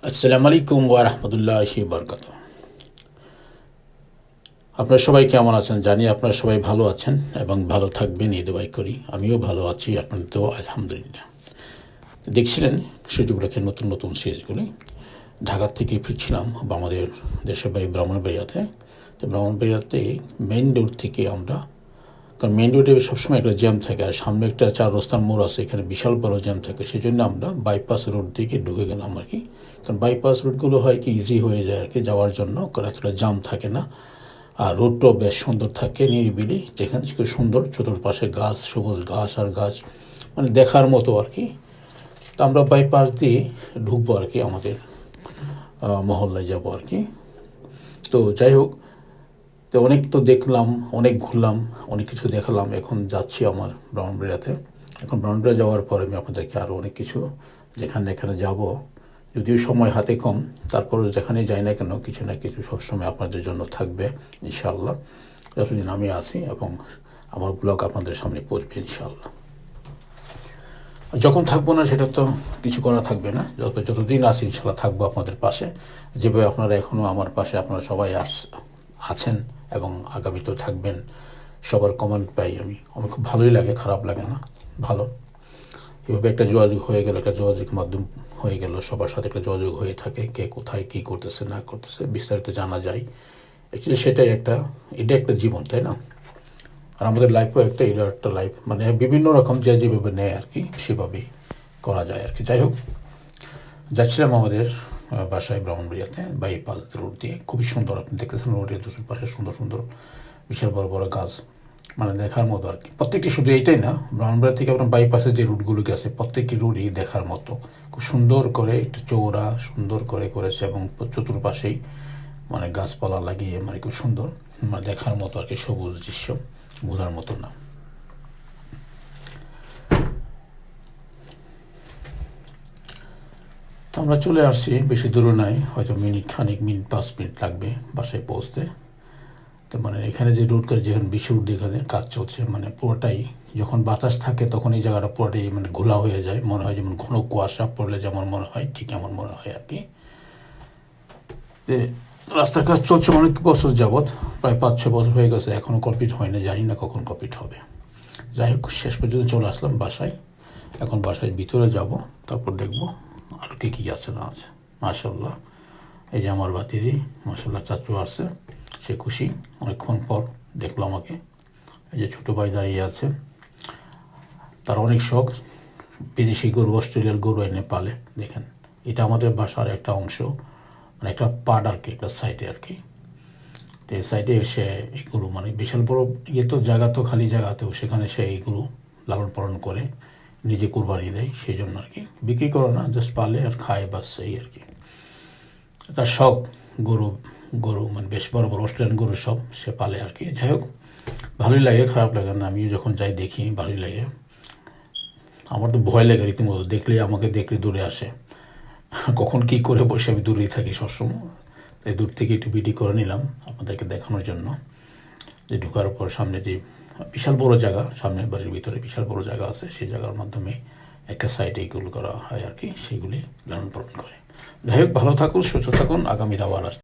আসসালামু আলাইকুম ওয়া রাহমাতুল্লাহি ওয়া বারাকাতুহু। আপনারা সবাই কেমন আছেন জানি আপনারা সবাই ভালো আছেন এবং ভালো থাকবেন এই দোয়াই করি। আমিও ভালো আছি, আপনাদের দোয়া আলহামদুলিল্লাহ। দেখছিলেন সুযোগ রেখে নতুন নতুন সিরিজগুলি। ঢাকা থেকে ফিরছিলাম বা আমাদের দেশের বাড়ি ব্রাহ্মণবাড়িয়াতে। তো ব্রাহ্মণবাড়িয়াতে মেইন রোড থেকে আমরা, কারণ মেইন রোডে সবসময় একটা জ্যাম থাকে আর সামনে একটা চার রাস্তার মোড় আছে, এখানে বিশাল বড় জ্যাম থাকে, সেই জন্য আমরা বাইপাস রোড দিকে ঢুকে গেলাম আর কি। কারণ বাইপাস রোডগুলো হয় কি ইজি হয়ে যায় আর কি যাওয়ার জন্য, কারণ এতটা জাম থাকে না আর রোডটাও বেশ সুন্দর থাকে, নিরিবিলি, যেখানে খুব সুন্দর চতুর্পাশে গাছ, সবুজ ঘাস আর গাছ, মানে দেখার মতো আর কি। তো আমরা বাইপাস দিয়ে ঢুকবো আর কি, আমাদের মহল্লায় যাবো আর কি। তো যাই হোক, তো অনেক তো দেখলাম, অনেক ঘুরলাম, অনেক কিছু দেখালাম। এখন যাচ্ছি আমার ব্রাহ্মণবাড়িয়াতে। এখন ব্রাহ্মণবাড়িয়া যাওয়ার পরে আমি আপনাদেরকে আরও অনেক কিছু যেখানে এখানে যাব, যদিও সময় হাতে কম, তারপরে যেখানে যাই না কেন কিছু না কিছু সবসময় আপনাদের জন্য থাকবে ইনশাআল্লাহ, যতদিন আমি আছি, এবং আমার ব্লগ আপনাদের সামনে পৌঁছবে ইনশাআল্লাহ। যখন থাকবো না সেটা তো কিছু করা থাকবে না, যতদিন আছি ইনশাআল্লাহ থাকবো আপনাদের পাশে, যেভাবে আপনারা এখনও আমার পাশে আপনারা সবাই আছেন এবং আগামীতেও থাকবেন। সবার কমেন্ট পাই আমি, আমার খুব ভালোই লাগে, খারাপ লাগে না, ভালো। এভাবে একটা যোগাযোগ হয়ে গেল, একটা যোগাযোগের মাধ্যম হয়ে গেল, সবার সাথে একটা যোগাযোগ হয়ে থাকে, কে কোথায় কী করতেছে না করতেছে বিস্তারিত জানা যায়। অ্যাকচুয়ালি সেটাই এটা একটা জীবন, তাই না? আর আমাদের লাইফও এটা একটা লাইফ, মানে বিভিন্ন রকম যে যেভাবে নেয় আর কি সেভাবেই করা যায় আর কি। যাই হোক, যাচ্ছিলাম আমাদের বাসায় ব্রাহ্মণবাড়িয়াতে বাইপাস রোড দিয়ে, খুবই সুন্দর, আপনি দেখতেছেন রোডের দুটোর পাশে সুন্দর সুন্দর বিশাল বড় বড় গাছ, মানে দেখার মতো আর কি। প্রত্যেকটি শুধু এইটাই না, ব্রাহ্মণবাড়িয়া থেকে আপনার বাইপাসে যে রুটগুলো গেছে প্রত্যেকটি রুটই দেখার মতো, খুব সুন্দর করে একটু চৌড়া সুন্দর করে করেছে এবং চতুর্পাশেই মানে গাছপালা লাগিয়ে মানে খুব সুন্দর, মানে দেখার মতো আর কি, সবুজ দৃশ্য, বোঝার মতো না। তো আমরা চলে আসছি, বেশি দূরে নাই, হয়তো মিনিট 5 মিনিট লাগবে বাসায় পৌঁছতে। তো মানে এখানে যে রোড করে, যেখানে বিশ্ব রোড এখানে কাজ চলছে, মানে পুরোটাই যখন বাতাস থাকে তখন এই জায়গাটা পুরোটাই মানে ঘোলা হয়ে যায়, মনে হয় যেমন ঘন কুয়াশা পড়লে যেমন মনে হয় ঠিক এমন মনে হয় আর কি। যে রাস্তার কাজ চলছে অনেক বছর যাবৎ, প্রায় 5-6 বছর হয়ে গেছে, এখনও কমপ্লিট হয় না, জানি না কখন কমপ্লিট হবে। যাই হোক, শেষ পর্যন্ত চলে আসলাম বাসায়। এখন বাসায় ভিতরে যাব, তারপর দেখবো আর কী কী আছে না আছে। মাশাল্লাহ, এই যে আমার ভাতিজি, মাশাল্লাহ চাচু আসছে, সে খুশি, অনেকক্ষণ পর দেখলো আমাকে। এই যে ছোটো ভাই দাঁড়িয়ে আছে, তার অনেক শখ বিদেশি গরু, অস্ট্রেলিয়ার গরু এনে পালে। দেখেন, এটা আমাদের বাসার একটা অংশ, মানে একটা পার্ট আর কি, একটা সাইডে আর কি। তো এই সাইডে এসে এগুলো মানে বিশাল বড় ইয়ে, তো জায়গা তো খালি জায়গাতেও, সেখানে সে এইগুলো লালন পালন করে নিজে কোরবানি দেয়, সেই জন্য আর কি। বিক্রি করে না, জাস্ট পালে আর খায়, বাস এই আর কি। তার সব গরু গরু মানে বেশ বড় বড় অস্ট্রেলিয়ান গরু সব সে পালে আর কি। যাই হোক, ভালোই লাগে, খারাপ লাগে না, আমিও যখন যাই দেখি ভালোই লাগে। আমার তো ভয় লাগে রীতিমতো, আমাকে দেখলে দূরে আসে, কখন কী করে বসে আমি দূরেই থাকি সবসময়। তাই দূর থেকে একটু ভিডিও করে নিলাম আপনাদেরকে দেখানোর জন্য, যে ঢোকার পর সামনে যে বিশাল বড় জায়গা, সামনের বাড়ির ভিতরে বিশাল বড় জায়গা আছে, সেই জায়গার মাধ্যমে একটা সাইডে এইগুলো করা হয় আর কি, সেইগুলি লালন পালন করে। যাই হোক, ভালো থাকুন, সুস্থ থাকুন, আগামী আবার আসতে।